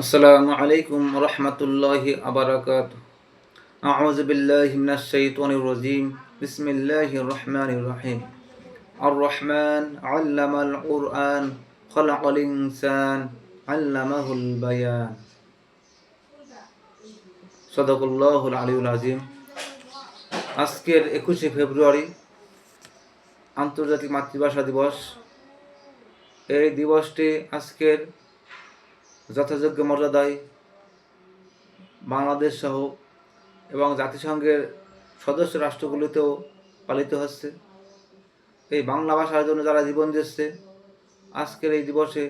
আসসালামু আলাইকুম রহমতুল্লাহি আবরাকাতুহু। আউযু বিল্লাহি মিনাশ শাইতানির রাজিম। বিসমিল্লাহির রহমানির রহিম। আর রহমান আল্লামাল কুরআন খালাকাল ইনসান আল্লামাহুল বায়ান। সাদাকাল্লাহুল আলিয়্যুল আযীম। আজকের 21শে ফেব্রুয়ারি আন্তর্জাতিক মাতৃভাষা দিবস। এই দিবসটি আজকের যথাযোগ্য মর্যাদায় বাংলাদেশ সহ এবং জাতিসংঘের সদস্য রাষ্ট্রগুলিতেও পালিত হচ্ছে। এই বাংলা ভাষার জন্য যারা জীবন দিচ্ছে, আজকের এই দিবসে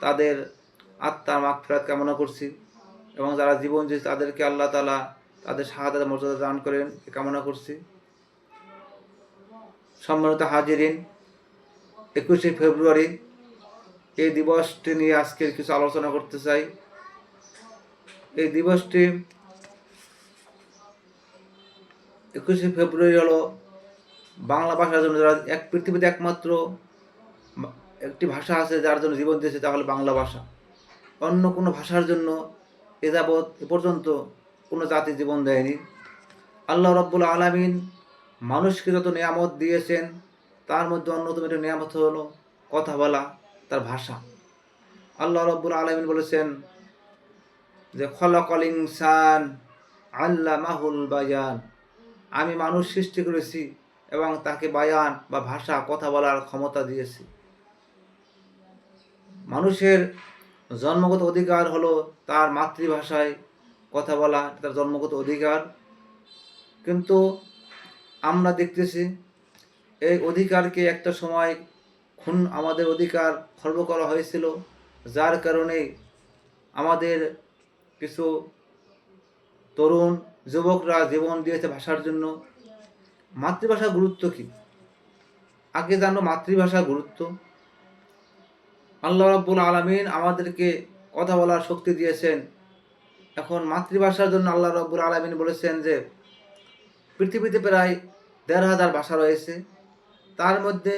তাদের আত্মার মাগফিরাত কামনা করছি এবং যারা জীবন দিচ্ছে তাদেরকে আল্লাহ তাআলা তাদের শাহাদাতের মর্যাদা দান করেন এ কামনা করছি। সম্মানিত হাজিরিন, 21শে ফেব্রুয়ারি এই দিবসটি নিয়ে আজকের কিছু আলোচনা করতে চাই। এই দিবসটি 21শে ফেব্রুয়ারি হলো বাংলা ভাষার জন্য যারা পৃথিবীতে একমাত্র একটি ভাষা আছে যার জন্য জীবন দিয়েছে, তা হলো বাংলা ভাষা। অন্য কোনো ভাষার জন্য এ পর্যন্ত কোনো জাতি জীবন দেয়নি। আল্লাহ রাব্বুল আলামিন মানুষকে যত নিয়ামত দিয়েছেন তার মধ্যে অন্যতম একটি নিয়ামত হলো কথা বলা, তার ভাষা। আল্লাহ রাব্বুল আলামিন বলেছেন যে খলাকাল ইনসান আল্লামাহুল বায়ান, আমি মানুষ সৃষ্টি করেছি এবং তাকে বায়ান বা ভাষা কথা বলার ক্ষমতা দিয়েছি। মানুষের জন্মগত অধিকার হলো তার মাতৃভাষায় কথা বলা, তার জন্মগত অধিকার। কিন্তু আমরা দেখতেছি এই অধিকারকে একটা সময় আমাদের অধিকার খর্ব করা হয়েছিল, যার কারণে আমাদের কিছু তরুণ যুবকরা জীবন দিয়েছে ভাষার জন্য। মাতৃভাষার গুরুত্ব কি? আগে জানো মাতৃভাষার গুরুত্ব। আল্লাহ রাব্বুল আলামিন আমাদেরকে কথা বলার শক্তি দিয়েছেন। এখন মাতৃভাষার জন্য আল্লাহ রাব্বুল আলামিন বলেছেন যে পৃথিবীতে প্রায় ১,৫০০ ভাষা রয়েছে, তার মধ্যে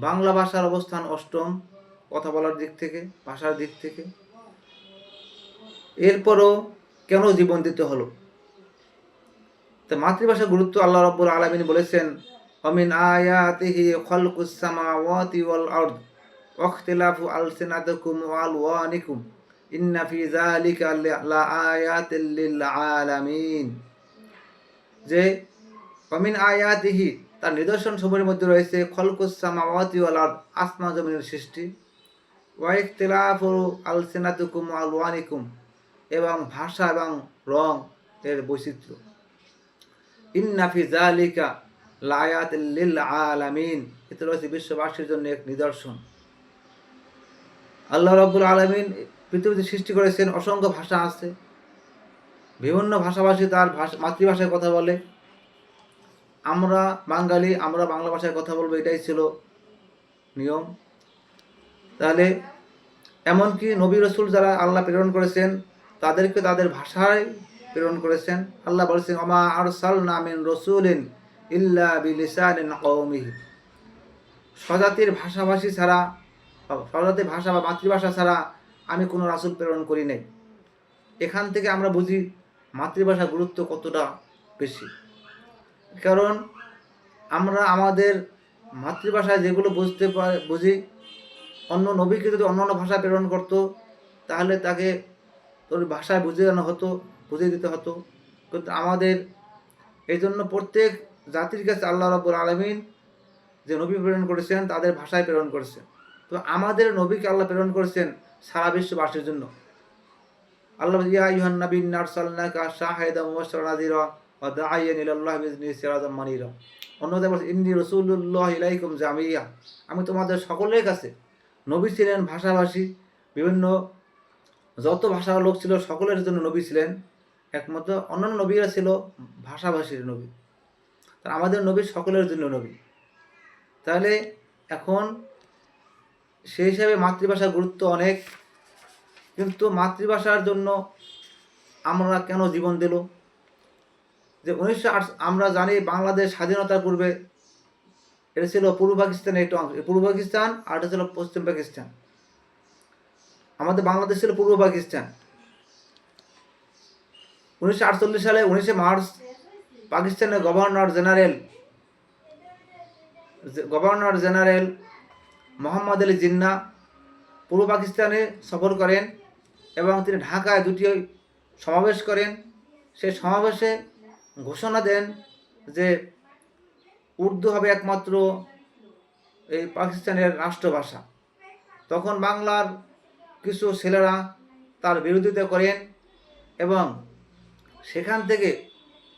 বাংলা ভাষার অবস্থান অষ্টম কথা বলার দিক থেকে, ভাষার দিক থেকে। এরপরও কেন জীবন দিতে হলো? তো মাতৃভাষার গুরুত্ব আল্লাহ রাব্বুল আলামিন বলেছেন অমিন আয়াতিহি খালকুস সামাওয়াতি ওয়াল আরদ ওয়াখতিলাফু আলসিনাতিকুম ওয়া আলওয়ানিকুম ইন্না ফি যালিকা লাআয়াতিল লিল আলামিন। যে অমিন আয়াতিহি, তার নিদর্শন সমূহের মধ্যে রয়েছে খালকুস সামাওয়াতি ওয়াল আরদ, আসমান জমিনের সৃষ্টি, ওয়া ইখতিলাফু আলসিনাতিকুম ওয়া আলওয়ানিকুম, এবং ভাষা এবং রং এর বৈচিত্র্য। ইন্না ফি যালিকা লাআয়াতিল লিল আলামিন, এতে রয়েছে বিশ্ববাসীর জন্য এক নিদর্শন। আল্লাহ রাব্বুল আলামিন পৃথিবীতে সৃষ্টি করেছেন, অসংখ্য ভাষা আছে, বিভিন্ন ভাষাভাষী তার মাতৃভাষায় কথা বলে। আমরা বাঙালি, আমরা বাংলা ভাষায় কথা বলবো, এটাই ছিল নিয়ম। তাহলে এমনকি নবী রাসূল যারা আল্লাহ প্রেরণ করেছেন তাদেরকে তাদের ভাষায় প্রেরণ করেছেন। আল্লাহ বলেছেন ওমা আরসালনা মিন রাসূলিন ইল্লা বিলিসানিন কওমিহি, স্বজাতির ভাষাভাষী ছাড়া, স্বজাতির ভাষা বা মাতৃভাষা ছাড়া আমি কোনো রাসূল প্রেরণ করি নাই। এখান থেকে আমরা বুঝি মাতৃভাষার গুরুত্ব কতটা বেশি। কারণ আমরা আমাদের মাতৃভাষায় যেগুলো বুঝি, অন্য নবীকে যদি অন্য ভাষায় প্রেরণ করতো তাহলে তাকে তোর ভাষায় বুঝিয়ে দিতে হতো। কিন্তু আমাদের এই জন্য প্রত্যেক জাতির কাছে আল্লাহ রাব্বুল আলামিন যে নবী প্রেরণ করেছেন তাদের ভাষায় প্রেরণ করেছেন। তো আমাদের নবীকে আল্লাহ প্রেরণ করেছেন সারা বিশ্ববাসীর জন্য। আল্লাহ ইয়া আইয়ুহান নাবী ইন্না আরসালনাকা শাহিদাম ওয়া মুবাশশিরান নাযীরা ওয়া দাঈয়ান ইলাল্লাহি বিইজনিহি সিরাজাম মানীরা। অন্যদের বলছে ইন্নী রাসূলুল্লাহি ইলাইকুম জামিয়া, আমি তোমাদের সকলের কাছে। নবী ছিলেন ভাষাভাষী, বিভিন্ন যত ভাষার লোক ছিল সকলের জন্য নবী ছিলেন। একমাত্র অন্যান্য নবীরা ছিল ভাষাভাষীর নবী, তার আমাদের নবী সকলের জন্য নবী। তাহলে এখন সেই হিসাবে মাতৃভাষার গুরুত্ব অনেক। কিন্তু মাতৃভাষার জন্য আমরা কেন জীবন দিল? যে 1908 আমরা জানি বাংলাদেশ স্বাধীনতার পূর্বে এটা ছিল পূর্ব পাকিস্তানের একটা অংশ, পূর্ব পাকিস্তান, আর এটা ছিল পশ্চিম পাকিস্তান। আমাদের বাংলাদেশ ছিল পূর্ব পাকিস্তান। 1948 সালে 19শে মার্চ পাকিস্তানের গভর্নর জেনারেল মোহাম্মদ আলী জিন্নাহ পূর্ব পাকিস্তানে সফর করেন এবং তিনি ঢাকায় দুটি সমাবেশ করেন। সেই সমাবেশে ঘোষণা দেন যে উর্দু হবে একমাত্র এই পাকিস্তানের রাষ্ট্রভাষা। তখন বাংলার কিছু ছেলেরা তার বিরোধিতা করেন এবং সেখান থেকে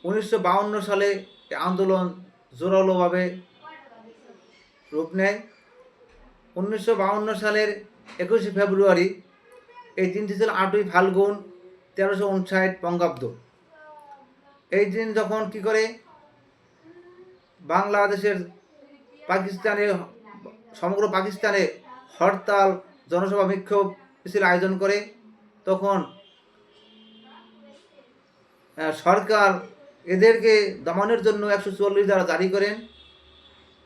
1952 সালে আন্দোলন জোরালোভাবে রূপ নেয়। 1952 সালের 21শে ফেব্রুয়ারি, এই দিনটি ছিল 8ই ফাল্গুন 1359 বঙ্গাব্দ। এই দিন যখন কি করে বাংলাদেশের সমগ্র পাকিস্তানে হরতাল, জনসভা, বিক্ষোভ মিছিল আয়োজন করে, তখন সরকার এদেরকে দমনের জন্য 144 ধারা জারি করেন।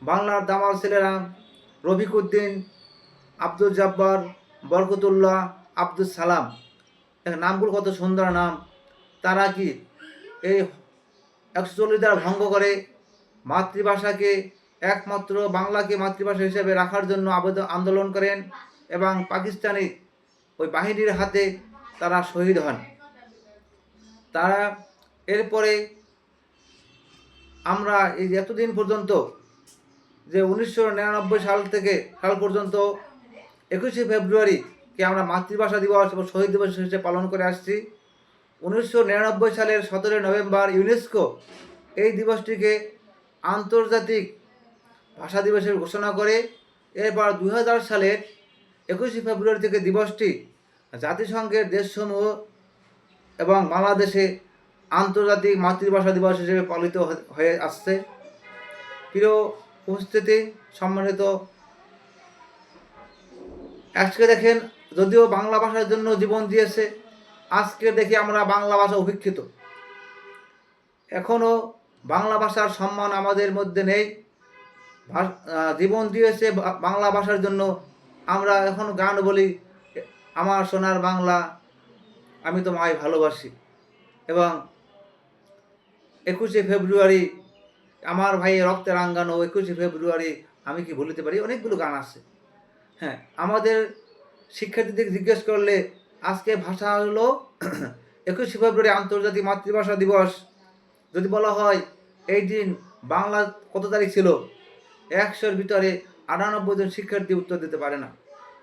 বাংলার দামাল ছেলেরা রফিকুদ্দিন, আব্দুল জব্বার, বরকতুল্লাহ, আব্দুল সালাম, নামগুলো কত সুন্দর নাম, তারা কি এই 144 ধারা ভঙ্গ করে মাতৃভাষাকে একমাত্র বাংলাকে মাতৃভাষা হিসেবে রাখার জন্য আন্দোলন করেন এবং পাকিস্তানি ওই বাহিনীর হাতে তারা শহীদ হন। তারা এরপরে আমরা এই এতদিন পর্যন্ত যে 1999 সাল পর্যন্ত 21শে ফেব্রুয়ারিকে আমরা মাতৃভাষা দিবস এবং শহীদ দিবস হিসেবে পালন করে আসছি। 1999 সালের 17 নভেম্বর ইউনেস্কো এই দিবসটিকে আন্তর্জাতিক ভাষা দিবসের ঘোষণা করে। এরপর 2000 সালের 21শে ফেব্রুয়ারি থেকে দিবসটি জাতিসংঘের দেশসমূহ এবং বাংলাদেশে আন্তর্জাতিক মাতৃভাষা দিবস হিসেবে পালিত হয়ে আসছে। প্রিয় উপস্থিতি, সম্মানিত, আজকে দেখেন যদিও বাংলা ভাষার জন্য জীবন দিয়েছে, আজকে দেখি আমরা বাংলা ভাষা উপেক্ষিত। এখনও বাংলা ভাষার সম্মান আমাদের মধ্যে নেই। জীবন দিয়েছে বাংলা ভাষার জন্য। আমরা এখন গান বলি, আমার সোনার বাংলা আমি তোমায় ভালোবাসি, এবং 21শে ফেব্রুয়ারি আমার ভাই রক্তে রাঙ্গানো 21শে ফেব্রুয়ারি আমি কি ভুলিতে পারি, অনেকগুলো গান আছে। হ্যাঁ, আমাদের শিক্ষার্থীদের জিজ্ঞেস করলে আজকে ভাষা হলো 21শে ফেব্রুয়ারি আন্তর্জাতিক মাতৃভাষা দিবস। যদি বলা হয় এই দিন বাংলা কত তারিখ ছিল, 100-এর ভিতরে 98 জন শিক্ষার্থী উত্তর দিতে পারে না।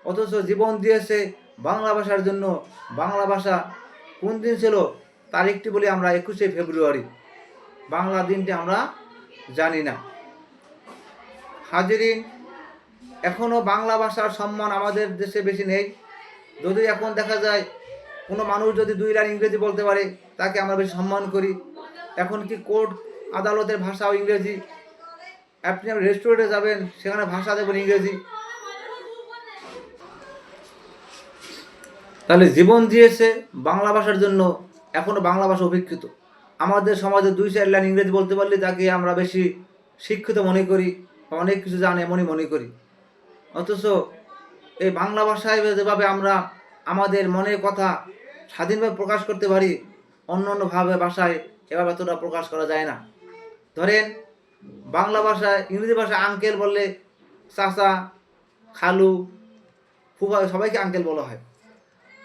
অথচ জীবন দিয়েছে বাংলা ভাষার জন্য। বাংলা ভাষা কোন দিন ছিল তারিখটি বলি আমরা 21শে ফেব্রুয়ারি, বাংলা দিনটি আমরা জানি না। হাজিরিন, এখনও বাংলা ভাষার সম্মান আমাদের দেশে বেশি নেই। যদি এখন দেখা যায় কোনো মানুষ যদি 2 লাইন ইংরেজি বলতে পারে তাকে আমরা বেশি সম্মান করি। এখন কি কোর্ট আদালতের ভাষাও ইংরেজি, আপনি রেস্টুরেন্টে যাবেন সেখানে ভাষা দেবেন ইংরেজি। তাহলে জীবন দিয়েছে বাংলা ভাষার জন্য, এখনও বাংলা ভাষা উপেক্ষিত। আমাদের সমাজে 2-4 লাইন ইংরেজি বলতে পারলে তাকে আমরা বেশি শিক্ষিত মনে করি, অনেক কিছু জানে এমনই মনে করি। অথচ এই বাংলা ভাষায় যেভাবে আমরা আমাদের মনের কথা স্বাধীনভাবে প্রকাশ করতে পারি, অন্য ভাষায় এভাবে এতটা প্রকাশ করা যায় না। ধরেন বাংলা ভাষায়, ইংরেজি ভাষায় আঙ্কেল বললে চাচা, খালু, ফুফা সবাইকে আঙ্কেল বলা হয়।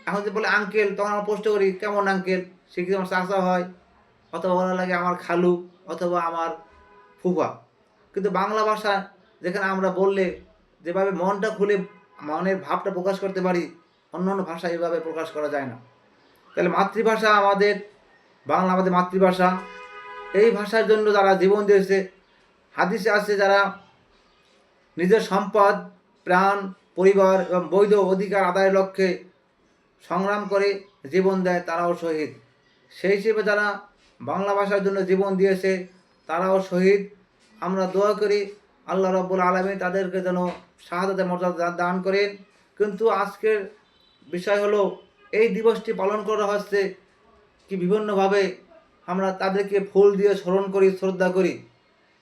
এখন যে বলে আঙ্কেল, তখন আমরা প্রশ্ন করি কেমন আঙ্কেল, সে কি আমার চাচা হয়, অথবা বলা লাগে আমার খালু অথবা আমার ফুফা। কিন্তু বাংলা ভাষা যেখানে আমরা বললে যেভাবে মনটা খুলে মনের ভাবটা প্রকাশ করতে পারি, অন্য ভাষা এভাবে প্রকাশ করা যায় না। তাহলে মাতৃভাষা আমাদের বাংলা, আমাদের মাতৃভাষা। এই ভাষার জন্য যারা জীবন দিয়েছে, হাদিসে আছে যারা নিজের সম্পদ, প্রাণ, পরিবার এবং বৈধ অধিকার আদায়ের লক্ষ্যে সংগ্রাম করে জীবন দেয় তারাও শহীদ। সেই হিসেবে যারা বাংলা ভাষার জন্য জীবন দিয়েছে তারাও শহীদ। আমরা দোয়া করি আল্লাহ রাব্বুল আলামিন তাদেরকে যেন শাহাদাতের মর্যাদা দান করেন। কিন্তু আজকের বিষয় হলো এই দিবসটি পালন করা হচ্ছে কি বিভিন্নভাবে আমরা তাদেরকে ফুল দিয়ে স্মরণ করি, শ্রদ্ধা করি।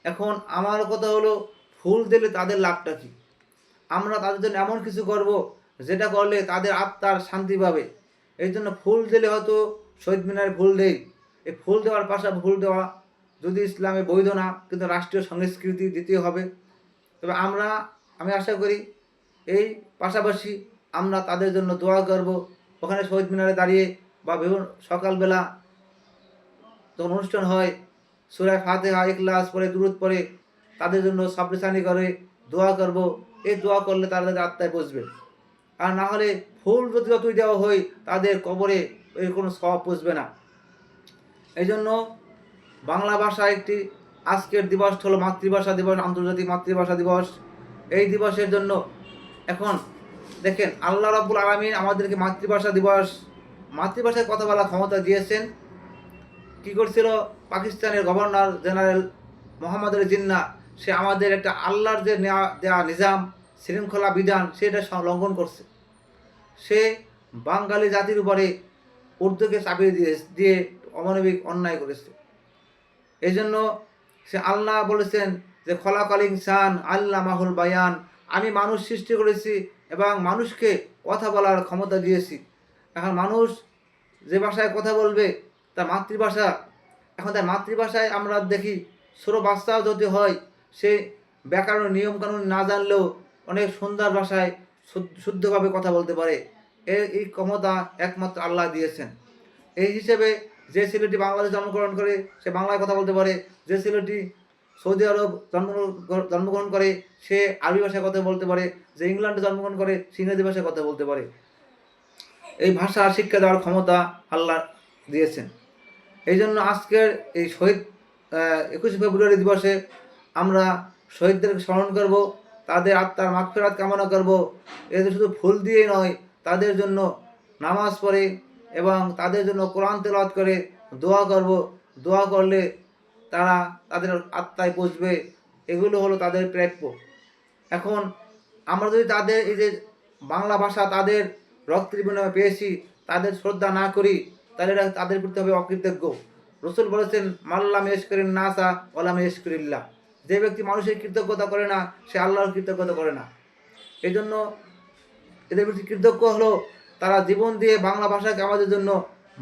এখন আমার কথা হলো ফুল দিলে তাদের লাভটা কি? আমরা তাদের জন্য এমন কিছু করব যেটা করলে তাদের আত্মার শান্তি পাবে। এই জন্য ফুল দিলে হয়তো শহীদ মিনারে ফুল দেই, এই ফুল দেওয়ার পাশাপাশি ফুল দেওয়া যদি ইসলামে বৈধ না, কিন্তু রাষ্ট্রীয় সংস্কৃতি দিতে হবে। তবে আমি আশা করি এই পাশাপাশি আমরা তাদের জন্য দোয়া করব। ওখানে শহীদ মিনারে দাঁড়িয়ে বা বিভিন্ন সকালবেলা যখন অনুষ্ঠান হয় সূরা ফাতিহা ইখলাস পড়ে দুরূদ পড়ে তাদের জন্য সাবরিসানি করে দোয়া করব। এই দোয়া করলে তাদের আত্মায় পৌঁছবে। আর না হলে ফুল যদি যতই দেওয়া হয় তাদের কবরে এর কোনো সওয়াব পৌঁছবে না। এই জন্য বাংলা ভাষা একটি আজকের দিবস হলো মাতৃভাষা দিবস, আন্তর্জাতিক মাতৃভাষা দিবস। এই দিবসের জন্য এখন দেখেন আল্লাহ রাব্বুল আলামিন আমাদেরকে মাতৃভাষায় কথা বলার ক্ষমতা দিয়েছেন। কি করছিল পাকিস্তানের গভর্নর জেনারেল মোহাম্মদ আলী জিন্নাহ, সে আমাদের একটা আল্লাহর যে দেয়া নিজাম শৃঙ্খলা বিধান সেটা লঙ্ঘন করছে। সে বাঙালি জাতির উপরে উর্দুকে চাপিয়ে দিয়ে অমানবিক অন্যায় করেছে। এই জন্য সে আল্লাহ বলেছেন যে খলাকাল ইনসান আল্লামাহুল বায়ান, আমি মানুষ সৃষ্টি করেছি এবং মানুষকে কথা বলার ক্ষমতা দিয়েছি। এখন মানুষ যে ভাষায় কথা বলবে তার মাতৃভাষা, এখন তার মাতৃভাষায় আমরা দেখি ছোটো বাচ্চাও যদি হয় সে ব্যাকরণ নিয়মকানুন না জানলেও অনেক সুন্দর ভাষায় শুদ্ধভাবে কথা বলতে পারে। এই ক্ষমতা একমাত্র আল্লাহ দিয়েছেন। এই হিসেবে যে ছেলেটি বাংলাদেশে জন্মগ্রহণ করে সে বাংলায় কথা বলতে পারে, যে ছেলেটি সৌদি আরব জন্মগ্রহণ করে সে আরবি ভাষায় কথা বলতে পারে, যে ইংল্যান্ডে জন্মগ্রহণ করে সে ইংরেজি ভাষায় কথা বলতে পারে। এই ভাষা শিক্ষা দেওয়ার ক্ষমতা আল্লাহ দিয়েছেন। এই জন্য আজকের এই শহীদ 21শে ফেব্রুয়ারি দিবসে আমরা শহীদদেরকে স্মরণ করব, তাদের আত্মার মাগফিরাত কামনা করব। এদের শুধু ফুল দিয়েই নয়, তাদের জন্য নামাজ পড়ে এবং তাদের জন্য কোরআন তেলাওয়াত করে দোয়া করব। দোয়া করলে তারা তাদের আত্মায় পৌঁছবে। এগুলো হলো তাদের প্রাপ্য। এখন আমরা যদি তাদের এই যে বাংলা ভাষা তাদের রক্তের বিনিময়ে পেয়েছি তাদের শ্রদ্ধা না করি তাহলে তাদের প্রতি হবে অকৃতজ্ঞ। রসুল বলেছেন মাল্লাম ইশকুরিন নাসা ওয়ালাম ইশকুরিল্লাহ, যে ব্যক্তি মানুষের কৃতজ্ঞতা করে না সে আল্লাহর কৃতজ্ঞতা করে না। এই জন্য এদের প্রতি কৃতজ্ঞ হলো তারা জীবন দিয়ে বাংলা ভাষাকে আমাদের জন্য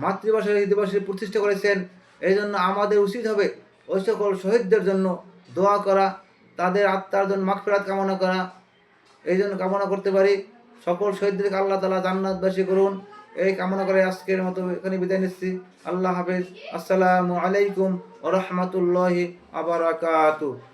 মাতৃভাষা দিবসে প্রতিষ্ঠা করেছেন। এই জন্য আমাদের উচিত হবে ওই সকল শহীদদের জন্য দোয়া করা, তাদের আত্মার জন্য মাগফিরাত কামনা করা। এই জন্য কামনা করতে পারি সকল শহীদদেরকে আল্লাহ তাআলা জান্নাতবাসী করুন। এই কামনা করে আজকের মতো এখানে বিদায় নিচ্ছি। আল্লাহ হাফেজ। আসসালামু আলাইকুম ওয়া রাহমাতুল্লাহি ওয়া বারাকাতুহু।